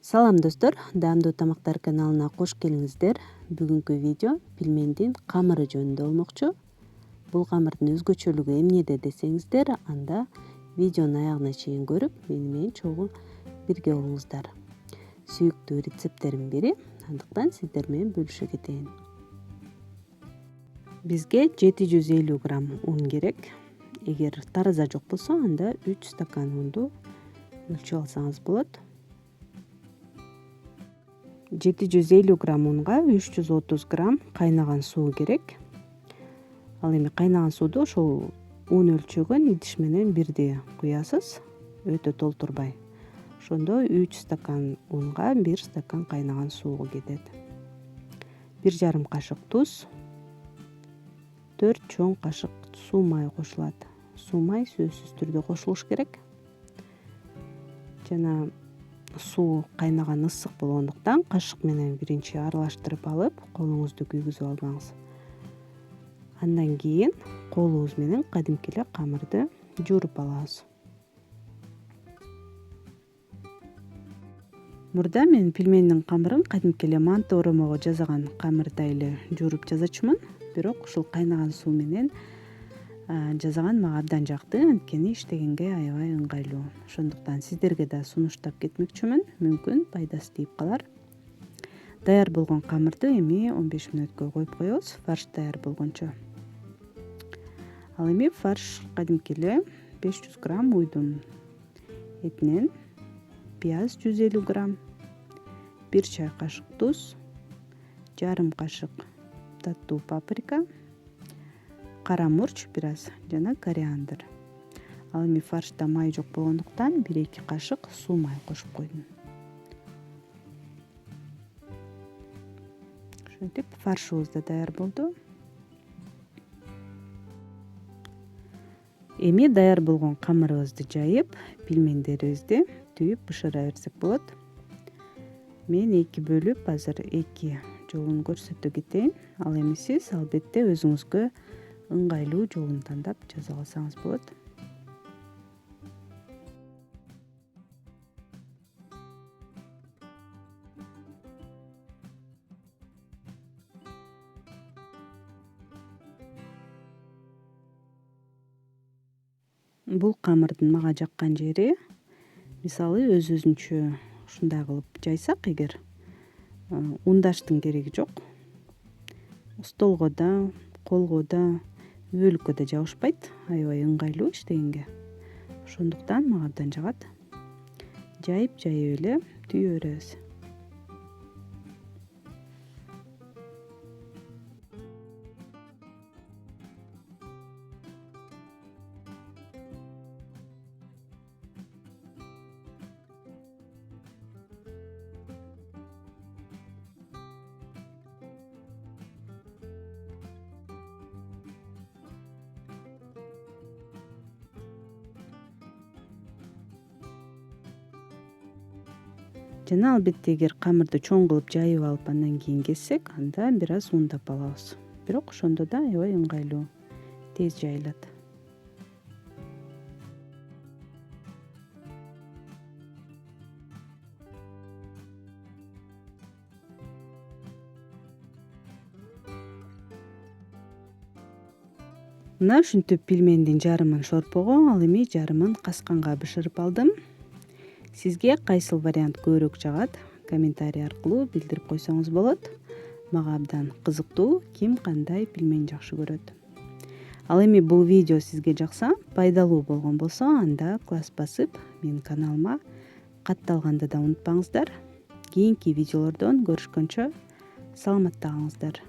Салам достор, даамдуу тамактар каналына кош келиңиздер. Бүгүнкү видео пельмендин камыры жөнүндө болмокчу. Бул камырдын өзгөчөлүгү эмнеде десеңиздер, анда видеонун аягына чейин көрүп, мени менен чогуу бирге болуңуздар. Сүйүктүү рецепттердин бири, андыктан сиздер менен бөлүшө кетейин. Бизге 750 грамм un керек. Эгер тараза жок болсо, анда 3 стакан унду өлчөп алсаңыз болот. 750 грамм унга 330 грамм кайнаган суу керек. Ал эми кайнаган сууду ошол un өлчөгөн идиш менен бирдей куясыз, өтө толтурбай. Ошондо 3 стакан унга 1 стакан кайнаган суу кетет. 1,5 кашык туз, 4 чоң кашык суу май кошулат. Суу май сөзсүз түрдө кошулуш керек. Жана суу кайнаган ысык болгондуктан кашык менен биринчи аралаштырып алып, колуңузду күйгүзүп албаңыз. Андан кийин колубуз менен кадимки эле камырды жууруп алабыз. Мурда мен пельмендин камырын кадимки эле манты оромого жасаган камырдай эле жууруп жасачумун, бирок ушул кайнаган суу менен жасаган мага абдан жакты, анткени иштегенге аябай ыңгайлуу. Ошондуктан сиздерге да сунуштап кетмекчүмүн, мүмкүн пайдасы тийип калар. Даяр болгон камырды эми 15 мүнөткө коюп коебуз, фарш даяр болгончо. Ал эми фарш кадимки эле 500 грамм уйдун этинен, пияз 150 грамм, 1 чай кашык туз, жарым кашык таттуу паприка, кара мурч бир аз жана кориандр. Ал эми фаршта май жок болгондуктан 1-2 кашык суу май кошуп койдум. Ошентип фаршыбыз да даяр болду. Эми даяр болгон камырыбызды жайып, пельмендерибизди түйүп бышыра берсек болот. Мен 2 бөлүп азыр 2 жолун көрсөтө кетейин. Ал эми сиз албетте өзүңүзгө ыңгайлуу жолун тандап жасап алсаңыз болот. Бул камырдын мага жаккан жери, мисалы өзүнчө ушундай кылып жайсак эгер, ундаштын кереги жок. Столго да, колго да, өбөлүккө да жабышпайт, аябай ыңгайлуу иштегенге. Ошондуктан мага абдан жагат. Жайып эле түйө беребиз. Жана албетте эгер камырды чоң кылып жайып алып андан кийин кессек, анда бир аз ундап алабыз. Бирок ошондо да аябай ыңгайлуу, тез жайылат. Мына ушинтип пельмендин жарымын шорпого, ал эми жарымын касканга бышырып алдым. Сизге кайсыл вариант көбүрөөк жагат? Комментарий аркылуу билдирип койсоңуз болот. Мага абдан кызыктуу, ким кандай пельмен жакшы көрөт. Ал эми бул видео сизге жакса, пайдалуу болгон болсо, анда класс басып, менин каналыма катталганды да унутпаңыздар. Кийинки видеолордон көрүшкөнчө саламатта калыңыздар.